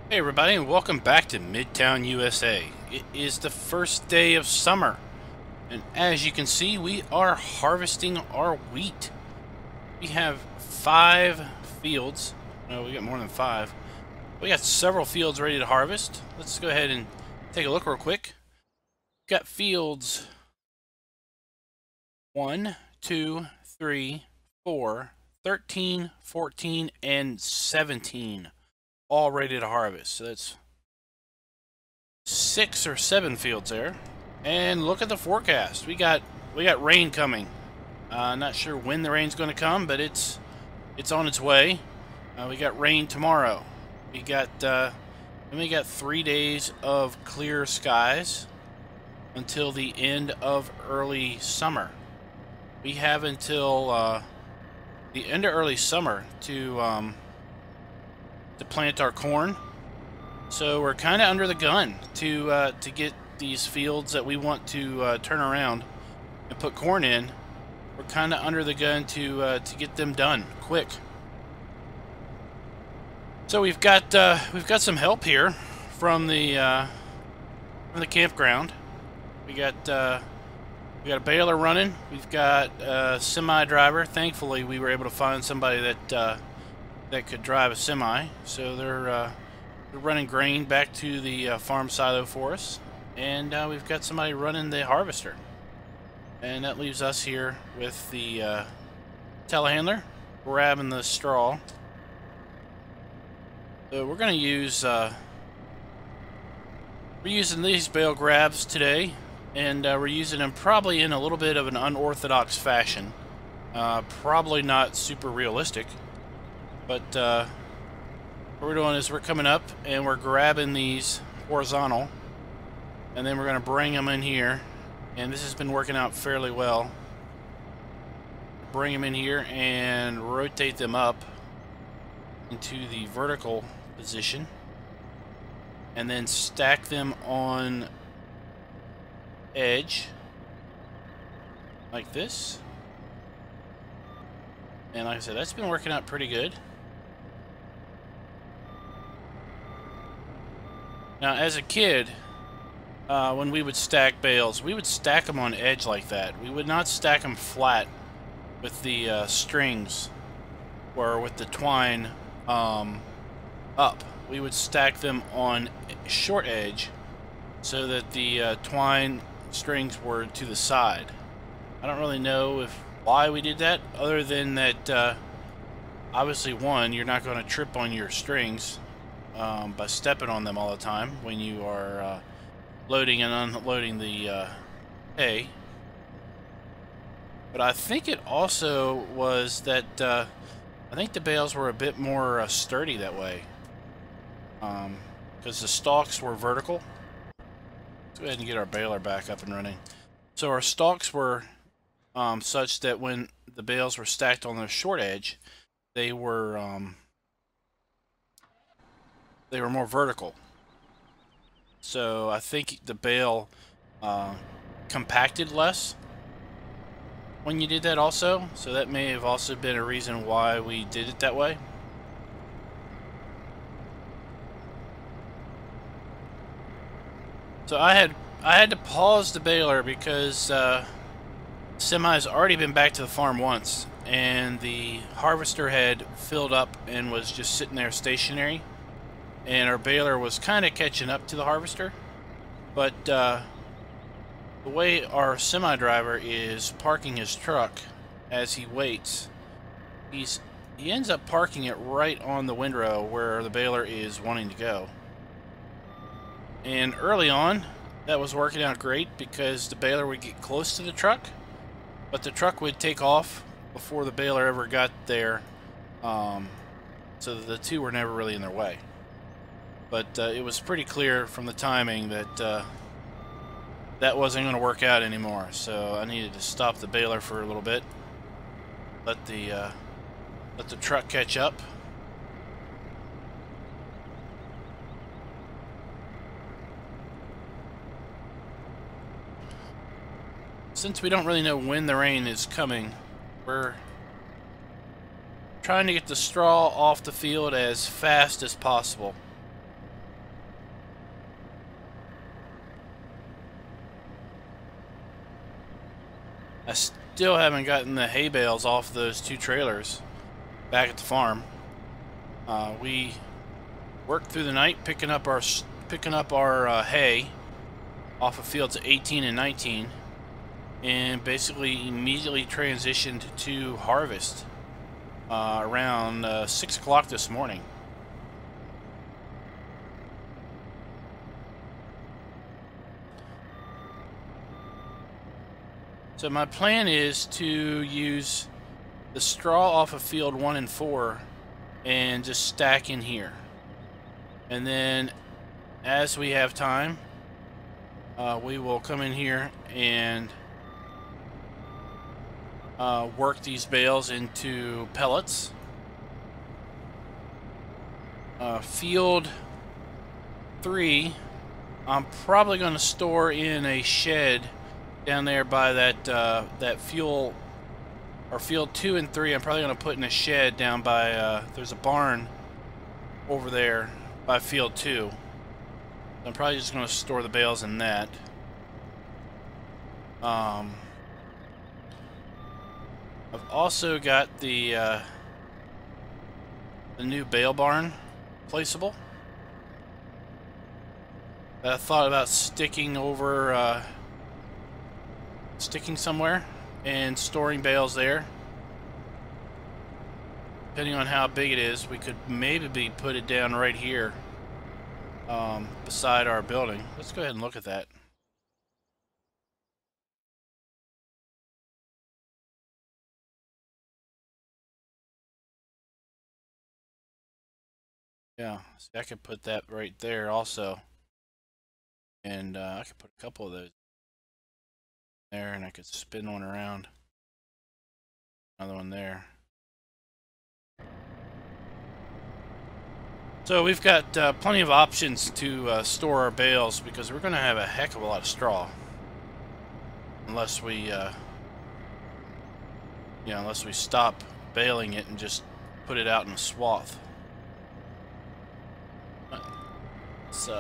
Hey everybody, and welcome back to Midtown, USA. It is the first day of summer, and as you can see, we are harvesting our wheat. We have 5 fields. No, we got more than 5. We got several fields ready to harvest. Let's go ahead and take a look real quick. We've got fields 1, 2, 3, 4, 13, 14, and 17 all ready to harvest. So that's 6 or 7 fields there. And look at the forecast. We got rain coming. Not sure when the rain's going to come, but it's on its way. We got rain tomorrow. We got 3 days of clear skies until the end of early summer. We have until the end of early summer to plant our corn. So we're kind of under the gun to get these fields that we want to turn around and put corn in. We're kind of under the gun to get them done quick. So we've got some help here from the campground. We got a baler running. We've got a semi driver. Thankfully, we were able to find somebody that could drive a semi. So they're running grain back to the farm silo for us, and we've got somebody running the harvester, and that leaves us here with the telehandler grabbing the straw. So we're going to use we're using these bale grabs today, and we're using them probably in a little bit of an unorthodox fashion, probably not super realistic, but what we're doing is we're coming up and we're grabbing these horizontal, and then we're going to bring them in here, and this has been working out fairly well. Bring them in here and rotate them up into the vertical position, and then stack them on edge like this. And like I said, that's been working out pretty good. Now, as a kid, when we would stack bales, we would stack them on edge like that. We would not stack them flat with the strings or with the twine up. We would stack them on short edge so that the twine strings were to the side. I don't really know why we did that, other than that obviously, one, you're not going to trip on your strings by stepping on them all the time when you are loading and unloading the hay. But I think it also was that I think the bales were a bit more sturdy that way, because the stalks were vertical. Let's go ahead and get our baler back up and running. So our stalks were such that when the bales were stacked on the short edge, they were more vertical. So I think the bale compacted less when you did that also. So that may have also been a reason why we did it that way. So I had to pause the baler because semi's already been back to the farm once, and the harvester had filled up and was just sitting there stationary, and our baler was kind of catching up to the harvester. But the way our semi driver is parking his truck as he waits, he ends up parking it right on the windrow where the baler is wanting to go. And early on, that was working out great because the baler would get close to the truck, but the truck would take off before the baler ever got there, so the two were never really in their way. But it was pretty clear from the timing that that wasn't going to work out anymore, so I needed to stop the baler for a little bit, let the truck catch up. Since we don't really know when the rain is coming, we're trying to get the straw off the field as fast as possible. still haven't gotten the hay bales off those 2 trailers back at the farm. We worked through the night picking up our hay off of fields 18 and 19, and basically immediately transitioned to harvest around 6 o'clock this morning. So my plan is to use the straw off of field 1 and 4 and just stack in here. And then as we have time, we will come in here and work these bales into pellets. Field 3, I'm probably going to store in a shed down there by that fuel, or field 2 and 3. I'm probably going to put in a shed down by there's a barn over there by field 2. I'm probably just going to store the bales in that. I've also got the new bale barn placeable that I thought about sticking over sticking somewhere and storing bales there. Depending on how big it is, we could maybe put it down right here beside our building. Let's go ahead and look at that. Yeah, see, I could put that right there also, and I could put a couple of those there, and I could spin one around. Another one there. So we've got plenty of options to store our bales, because we're going to have a heck of a lot of straw, unless we, unless we stop baling it and just put it out in a swath. Let's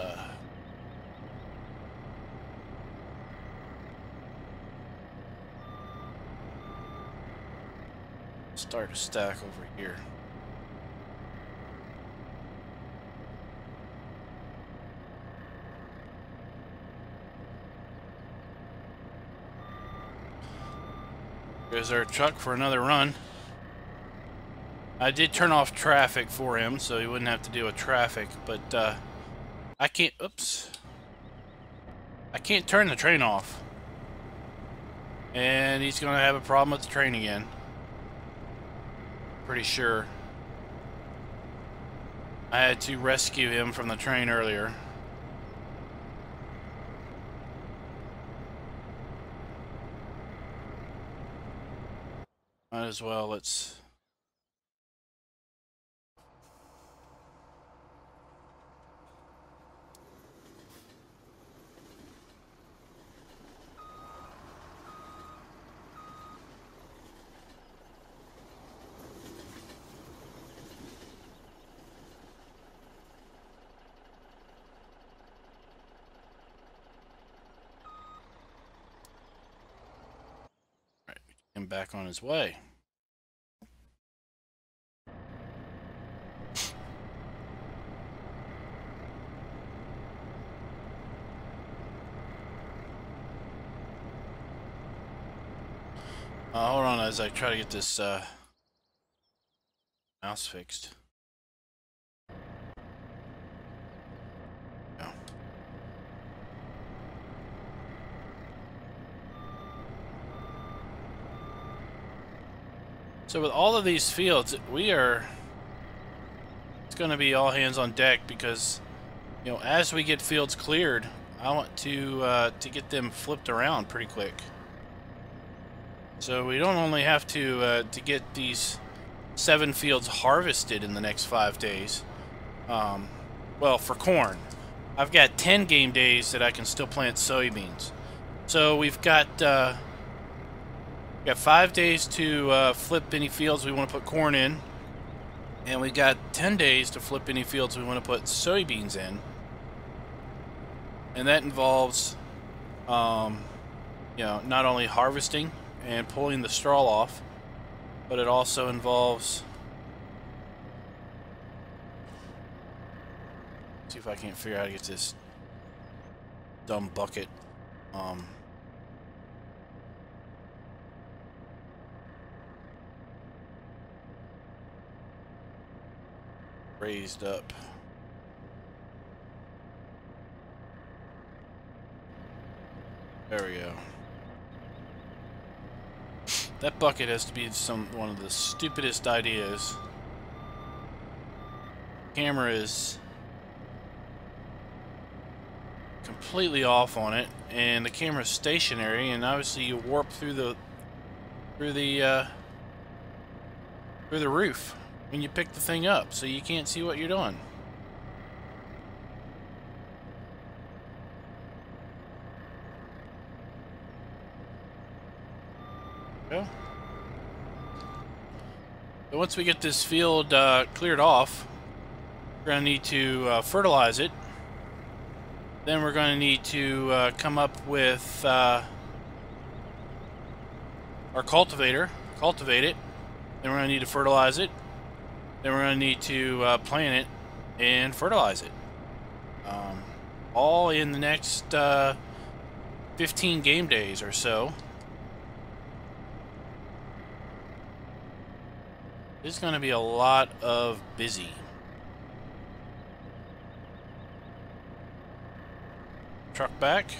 start a stack over here. There's our truck for another run. I did turn off traffic for him, so he wouldn't have to deal with traffic, but I can't, oops. I can't turn the train off. And he's going to have a problem with the train again. Pretty sure. I had to rescue him from the train earlier. Might as well, let's... him back on his way. Hold on as I try to get this mouse fixed. No. So with all of these fields, it's going to be all hands on deck, because, you know, as we get fields cleared, I want to get them flipped around pretty quick. So we don't only have to get these 7 fields harvested in the next 5 days. Well, for corn, I've got 10 game days that I can still plant soybeans. So we've got 5 days to flip any fields we want to put corn in, and we got 10 days to flip any fields we want to put soybeans in. And that involves, you know, not only harvesting and pulling the straw off, but it also involves... See if I can't figure out how to get this dumb bucket raised up. There we go. That bucket has to be one of the stupidest ideas. Camera is completely off on it, and the camera's stationary, and obviously you warp through the roof when you pick the thing up, so you can't see what you're doing. So once we get this field cleared off, we're going to need to fertilize it. Then we're going to need to come up with our cultivator, cultivate it. Then we're going to need to fertilize it. Then we're going to need to plant it and fertilize it. All in the next 15 game days or so. There's going to be a lot of busy. Truck back.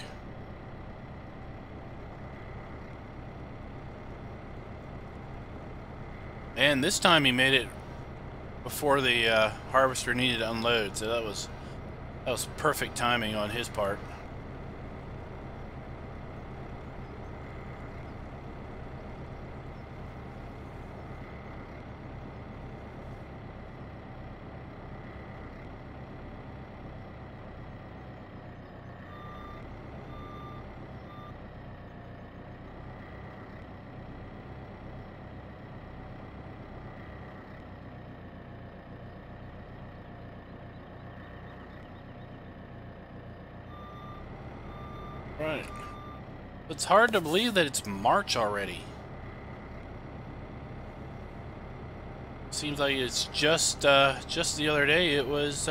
And this time he made it before the harvester needed to unload, so that was perfect timing on his part. Right. It's hard to believe that it's March already. Seems like it's just the other day it was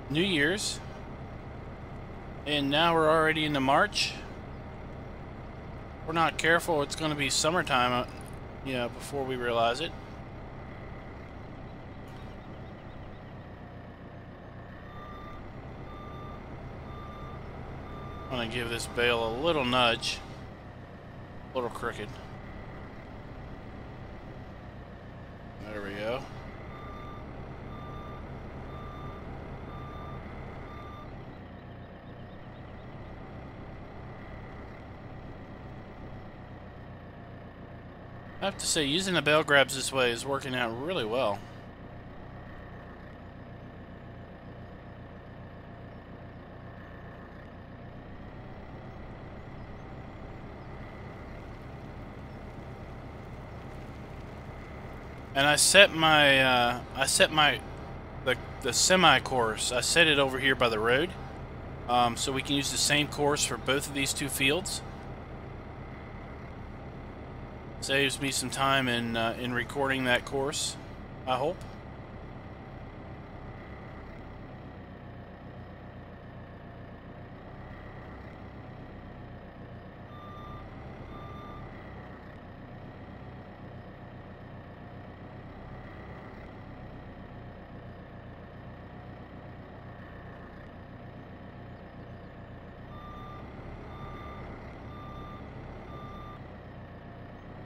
New Year's, and now we're already into March. If we're not careful, it's going to be summertime, before we realize it. I'm going to give this bale a little nudge, a little crooked. There we go. I have to say, using the bale grabs this way is working out really well. And I set the semi course. I set it over here by the road, so we can use the same course for both of these two fields. Saves me some time in recording that course, I hope.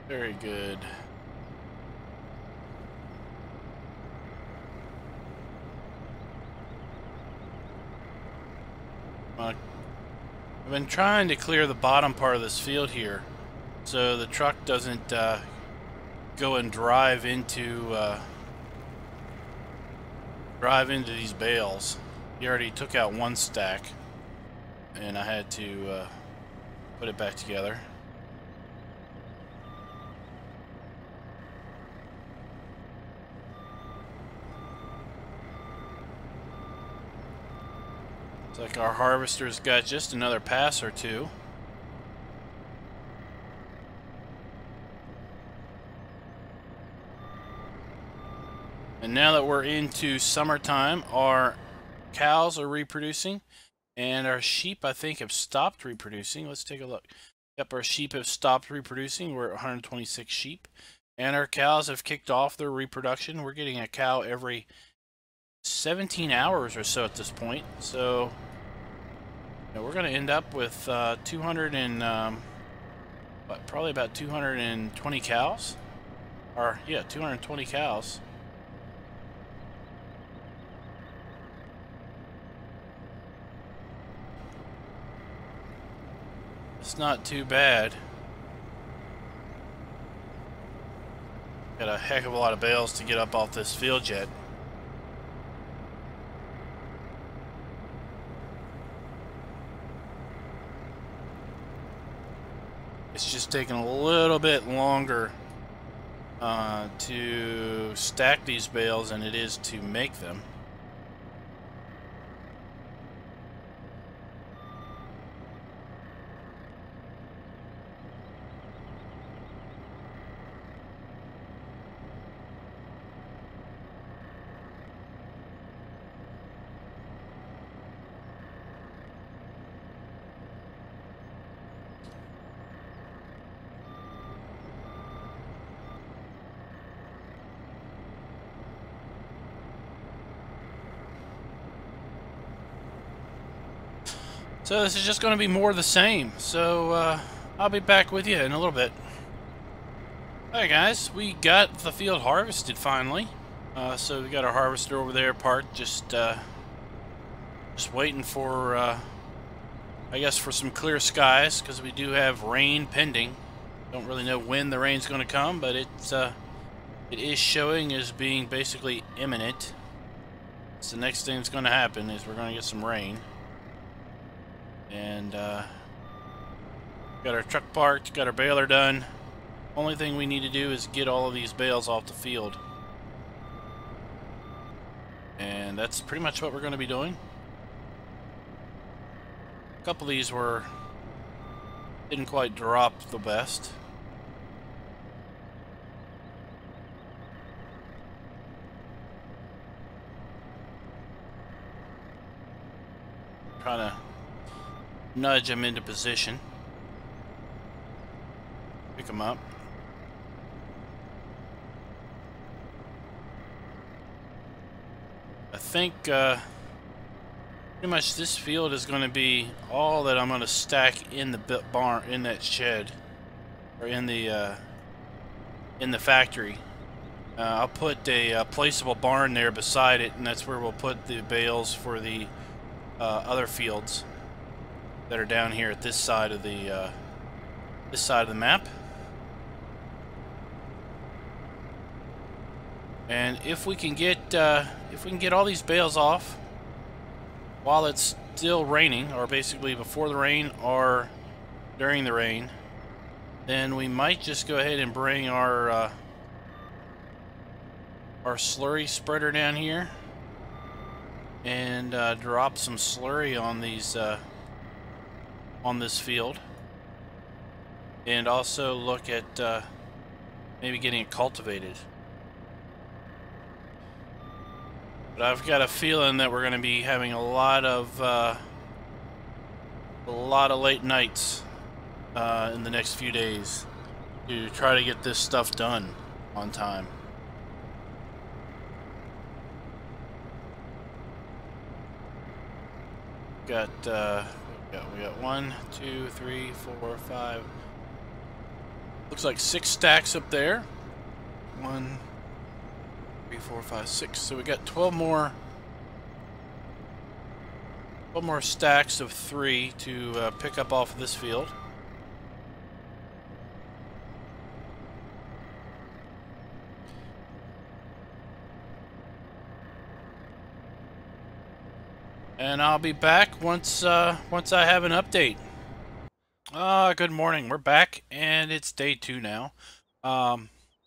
Very good. I've been trying to clear the bottom part of this field here so the truck doesn't go and drive into these bales. He already took out one stack, and I had to put it back together. It's like our harvester's got just another pass or two. And now that we're into summertime, our cows are reproducing, and our sheep, I think, have stopped reproducing. Let's take a look. Yep, our sheep have stopped reproducing. We're at 126 sheep. And our cows have kicked off their reproduction. We're getting a cow every 17 hours or so at this point. So we're going to end up with 200 and probably about 220 cows. Or yeah, 220 cows. It's not too bad. Got a heck of a lot of bales to get up off this field yet. It's just taking a little bit longer to stack these bales than it is to make them. So this is just going to be more of the same. So I'll be back with you in a little bit. Alright guys, we got the field harvested finally. So we got our harvester over there parked, just waiting for, I guess, for some clear skies, because we do have rain pending. Don't really know when the rain's going to come, but it is showing as being basically imminent. So the next thing that's going to happen is we're going to get some rain. And got our truck parked, got our baler done. Only thing we need to do is get all of these bales off the field. And that's pretty much what we're going to be doing. A couple of these didn't quite drop the best. Trying to nudge them into position. Pick them up. I think pretty much this field is going to be all that I'm going to stack in the barn, in that shed, or in the factory. I'll put a placeable barn there beside it, and that's where we'll put the bales for the other fields that are down here at this side of the map. And if we can get all these bales off while it's still raining, or basically before the rain or during the rain, then we might just go ahead and bring our slurry spreader down here and drop some slurry on these on this field, and also look at maybe getting it cultivated. But I've got a feeling that we're going to be having a lot of late nights in the next few days to try to get this stuff done on time. We got 1, 2, 3, 4, 5. Looks like 6 stacks up there. 1, 3, 4, 5, 6. So we got 12 more stacks of 3 to pick up off of this field. And I'll be back once I have an update. Good morning. We're back, and it's day 2 now.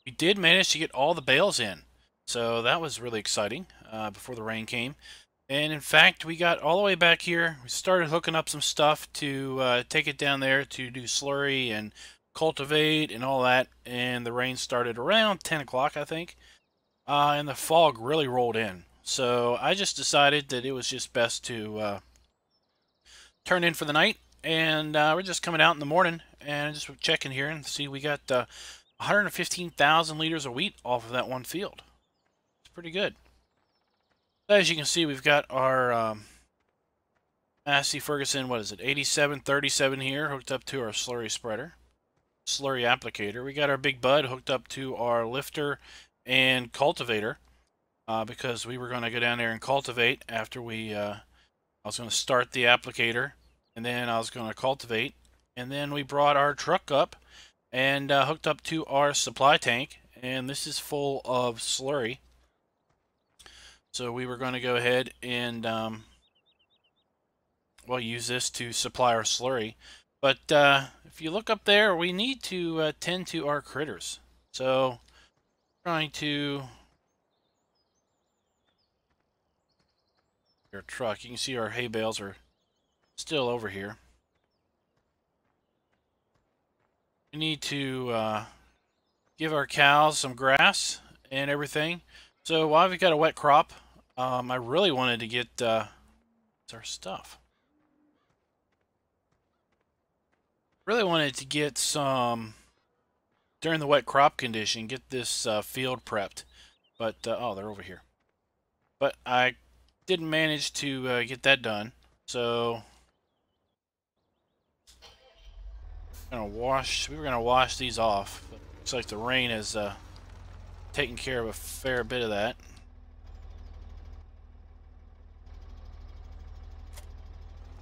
We did manage to get all the bales in, so that was really exciting before the rain came. And in fact, we got all the way back here. We started hooking up some stuff to take it down there to do slurry and cultivate and all that. And the rain started around 10 o'clock, I think. and the fog really rolled in. So I just decided that it was just best to turn in for the night, and we're just coming out in the morning and just checking here and see we got 115,000 liters of wheat off of that one field. It's pretty good. As you can see, we've got our Massey Ferguson, what is it, 8737 here, hooked up to our slurry spreader, slurry applicator. We got our Big Bud hooked up to our lifter and cultivator because we were going to go down there and cultivate after we, I was going to start the applicator, and then I was going to cultivate, and then we brought our truck up and hooked up to our supply tank, and this is full of slurry. So we were going to go ahead and well, use this to supply our slurry. But if you look up there, we need to tend to our critters. So trying to our truck, you can see our hay bales are still over here. We need to give our cows some grass and everything. So while we've got a wet crop, I really wanted to get our stuff. Really wanted to get some during the wet crop condition, get this field prepped. But oh, they're over here. But I didn't manage to get that done. So we were gonna wash these off. But looks like the rain has taken care of a fair bit of that.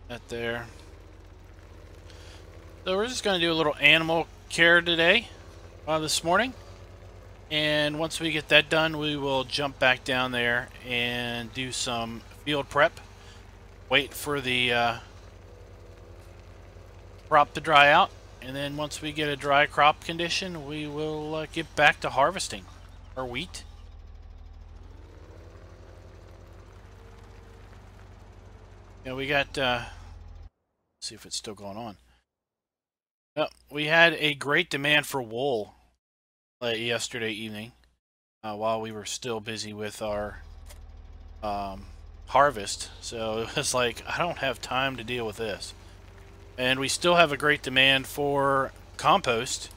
That there. So we're just going to do a little animal care today, this morning. And once we get that done, we will jump back down there and do some field prep. Wait for the crop to dry out. And then once we get a dry crop condition, we will get back to harvesting our wheat. And we got, let's see if it's still going on. We had a great demand for wool yesterday evening while we were still busy with our harvest. So it was like, I don't have time to deal with this. And we still have a great demand for compost.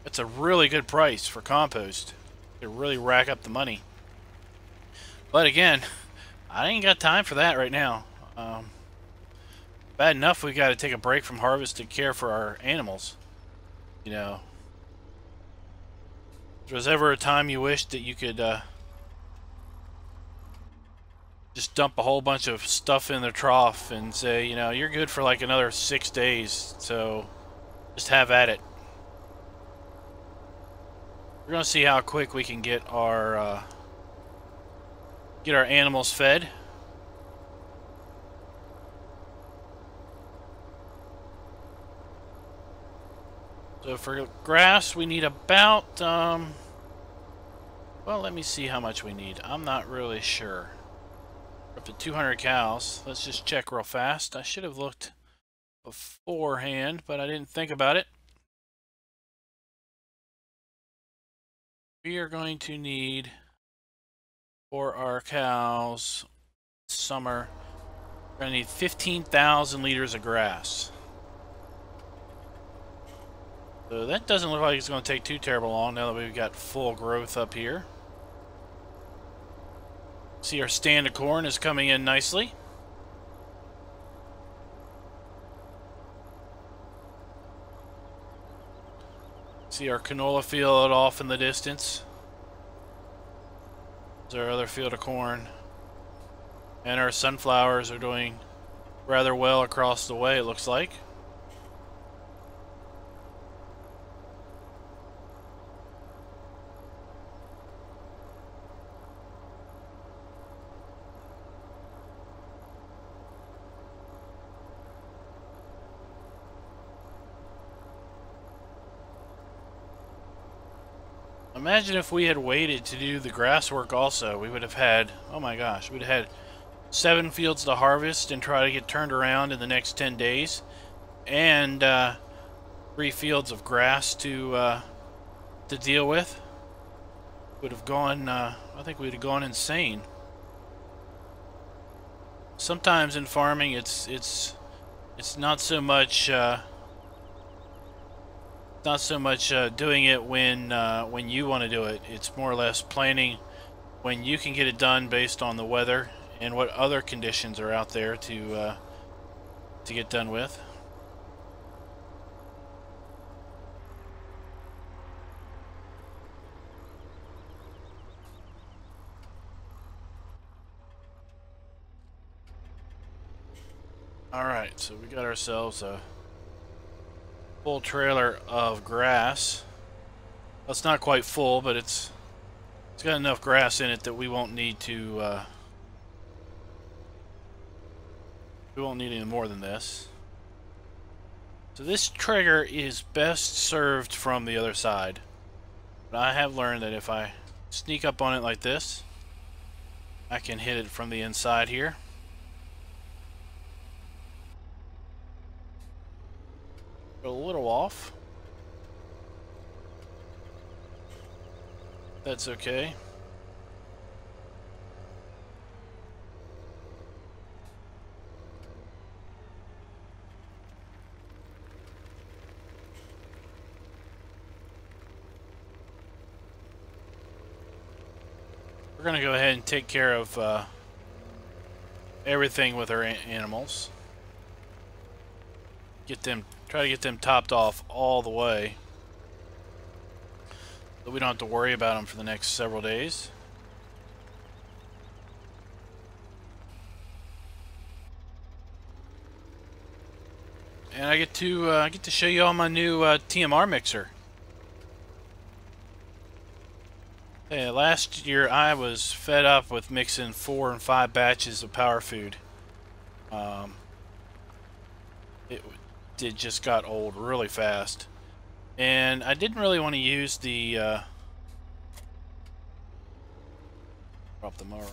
It's a really good price for compost. It really rack up the money. But again, I ain't got time for that right now. Bad enough we got to take a break from harvest to care for our animals. You know, if there was ever a time you wished that you could just dump a whole bunch of stuff in the trough and say, you know, you're good for like another 6 days, so just have at it. We're gonna see how quick we can get our animals fed. So for grass, we need about, well, let me see how much we need. I'm not really sure. Up to 200 cows. Let's just check real fast. I should have looked beforehand, but I didn't think about it. We are going to need, for our cows, summer, we're going to need 15,000 liters of grass. So that doesn't look like it's going to take too terrible long now that we've got full growth up here. See, our stand of corn is coming in nicely. See our canola field off in the distance. There's our other field of corn. And our sunflowers are doing rather well across the way, it looks like. Imagine if we had waited to do the grass work also. We would have had, oh my gosh, we'd have had 7 fields to harvest and try to get turned around in the next 10 days. And 3 fields of grass to deal with. would have gone, I think we'd have gone insane. Sometimes in farming, it's not so much doing it when you want to do it. It's more or less planning when you can get it done based on the weather and what other conditions are out there to get done with. Alright, so we got ourselves a full trailer of grass. Well, it's not quite full, but it's got enough grass in it that we won't need to we won't need any more than this. So this trigger is best served from the other side. But I have learned that if I sneak up on it like this, I can hit it from the inside here. Go a little off. That's okay. We're gonna go ahead and take care of everything with our animals. Try to get them topped off all the way, so we don't have to worry about them for the next several days. And I get to show you all my new TMR mixer. Hey, last year I was fed up with mixing 4 and 5 batches of power food. It just got old really fast, and I didn't really want to use the drop the mower.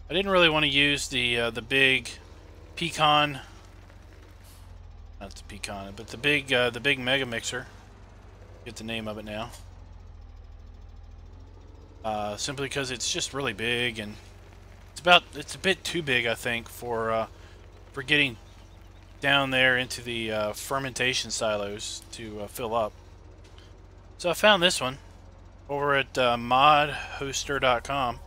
I didn't really want to use the big pecan, not the pecan, but the big mega mixer. Get the name of it now. Simply because it's just really big, and it's a bit too big, I think, for getting down there into the fermentation silos to fill up. So I found this one over at modhoster.com,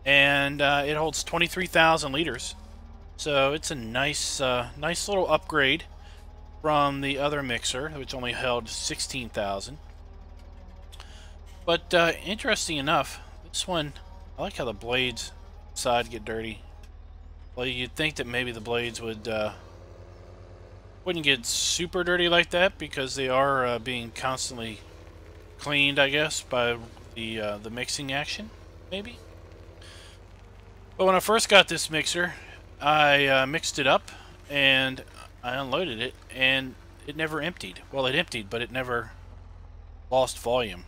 and it holds 23,000 liters. So it's a nice little upgrade from the other mixer, which only held 16,000. But interesting enough, this one, I like how the blades side get dirty. Well, you'd think that maybe the blades wouldn't get super dirty like that, because they are being constantly cleaned, I guess, by the mixing action, maybe. But when I first got this mixer, I mixed it up and I unloaded it, and it never emptied. Well, it emptied, but it never lost volume.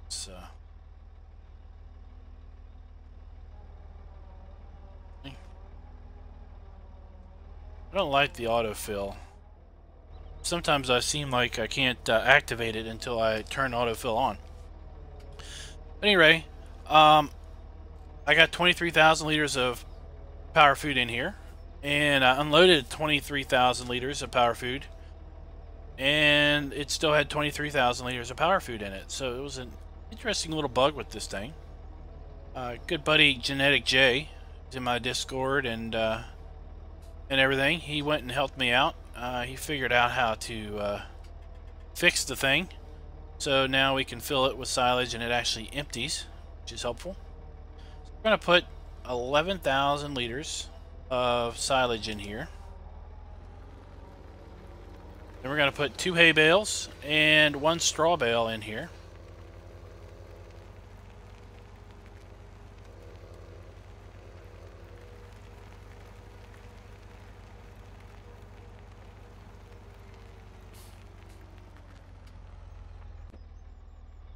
So I don't like the autofill. Sometimes I seem like I can't activate it until I turn autofill on. Anyway, I got 23,000 liters of power food in here, and I unloaded 23,000 liters of power food, and it still had 23,000 liters of power food in it. So it was an interesting little bug with this thing. Good buddy Genetic J is in my Discord and everything. He went and helped me out. He figured out how to fix the thing, so now we can fill it with silage and it actually empties, which is helpful. So we're going to put 11,000 liters of silage in here. Then we're going to put 2 hay bales and 1 straw bale in here.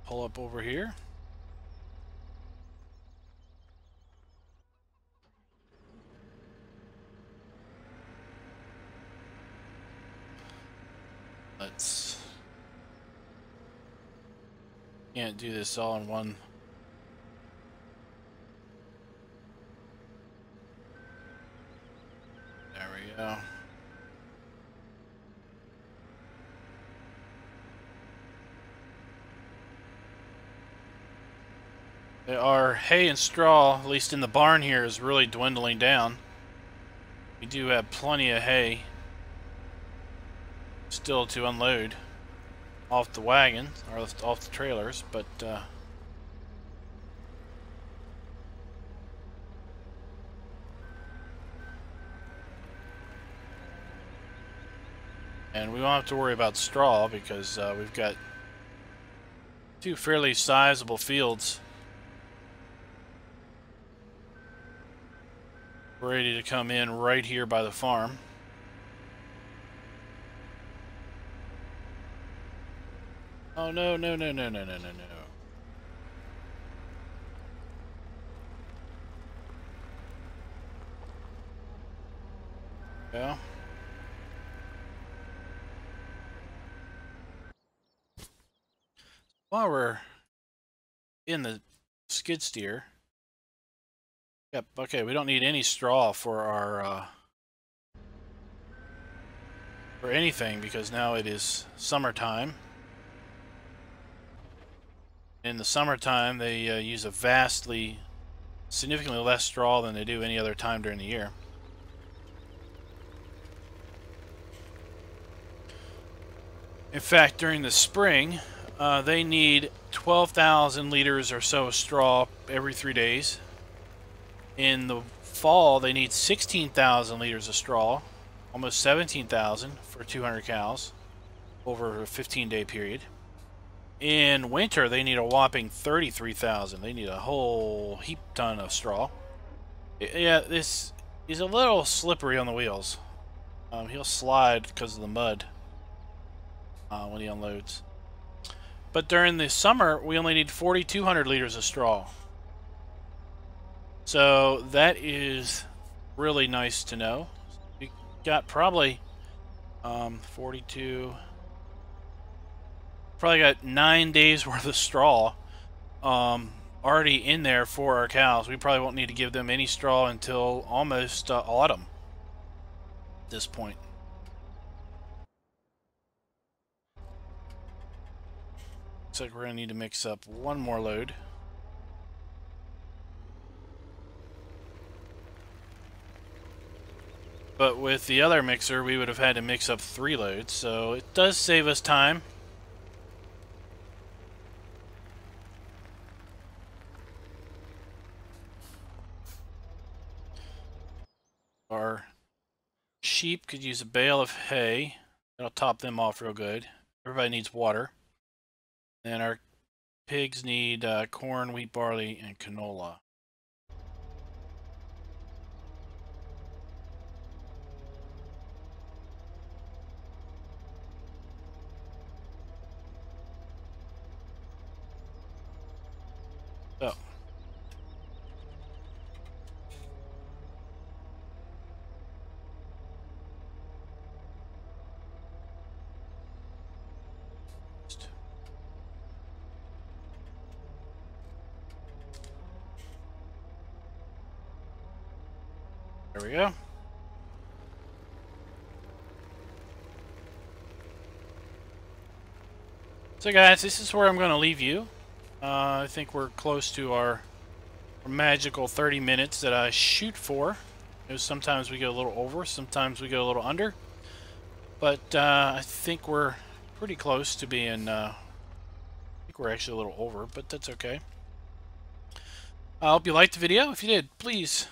Pull up over here. Let's... Can't do this all in one. There we go. Our hay and straw, at least in the barn here, is really dwindling down. We do have plenty of hay still to unload off the wagon, or off the trailers, but and we won't have to worry about straw because we've got two fairly sizable fields ready to come in right here by the farm. Oh no, no, no, no, no, no, no, no. Well. While we're in the skid steer. Yep, okay, we don't need any straw for our for anything because now it is summertime. In the summertime, they use a significantly less straw than they do any other time during the year. In fact, during the spring, they need 12,000 liters or so of straw every 3 days. In the fall, they need 16,000 liters of straw, almost 17,000 for 200 cows over a 15-day period. In winter, they need a whopping 33,000. They need a whole heap ton of straw. Yeah, this is a little slippery on the wheels. He'll slide because of the mud when he unloads. But during the summer, we only need 4,200 liters of straw. So that is really nice to know. We got probably 42... Probably got 9 days worth of straw already in there for our cows. We probably won't need to give them any straw until almost autumn at this point. Looks like we're going to need to mix up one more load. But with the other mixer, we would have had to mix up 3 loads, so it does save us time. Our sheep could use a bale of hay. That'll top them off real good. Everybody needs water. And our pigs need corn, wheat, barley, and canola. So. There we go. So guys, this is where I'm going to leave you. I think we're close to our magical 30 minutes that I shoot for. You know, sometimes we go a little over, sometimes we go a little under. But I think we're pretty close to being... I think we're actually a little over, but that's okay. I hope you liked the video. If you did, please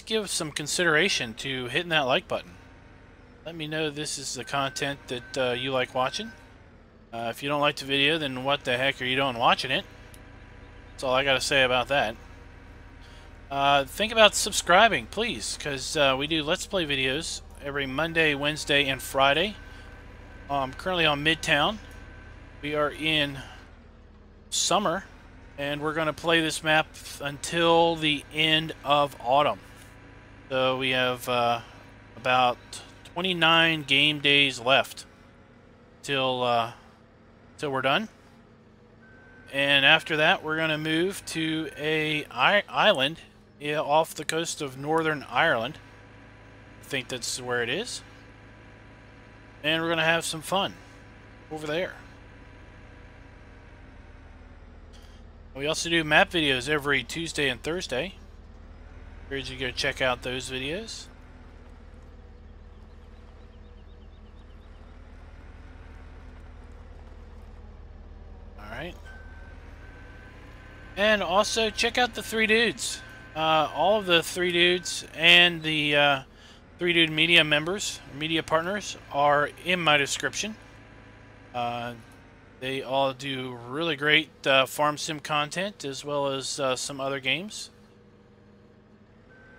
give some consideration to hitting that like button. Let me know this is the content that you like watching. If you don't like the video, then what the heck are you doing watching it? That's all I got to say about that. Think about subscribing, please, because we do Let's Play videos every Monday, Wednesday, and Friday. Currently on Midtown. We are in summer, and we're going to play this map until the end of autumn. So we have about 29 game days left till we're done. And after that, we're going to move to a island off the coast of Northern Ireland. I think that's where it is. And we're going to have some fun over there. We also do map videos every Tuesday and Thursday. Encourage you to go check out those videos. Alright. And also check out the Three Dudes. All of the Three Dudes and the Three Dude Media members, media partners, are in my description. They all do really great farm sim content, as well as some other games.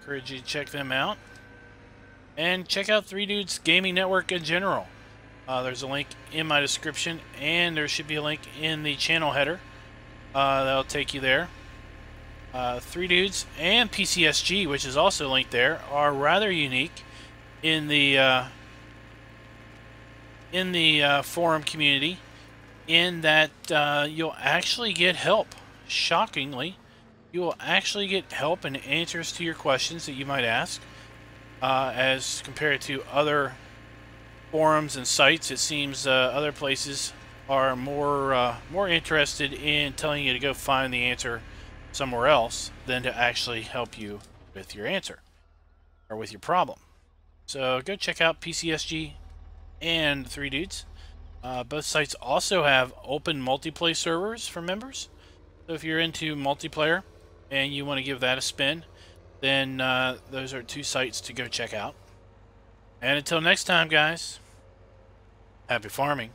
Encourage you to check them out. And check out Three Dudes Gaming Network in general. There's a link in my description, and there should be a link in the channel header. That'll take you there. Three Dudes and PCSG, which is also linked there, are rather unique in the forum community, in that you'll actually get help. Shockingly, you will actually get help and answers to your questions that you might ask, as compared to other forums and sites. It seems other places are more interested in telling you to go find the answer somewhere else than to actually help you with your answer or with your problem. So go check out PCSG and Three Dudes. Both sites also have open multiplayer servers for members. So if you're into multiplayer and you want to give that a spin, then those are two sites to go check out. And until next time, guys, happy farming.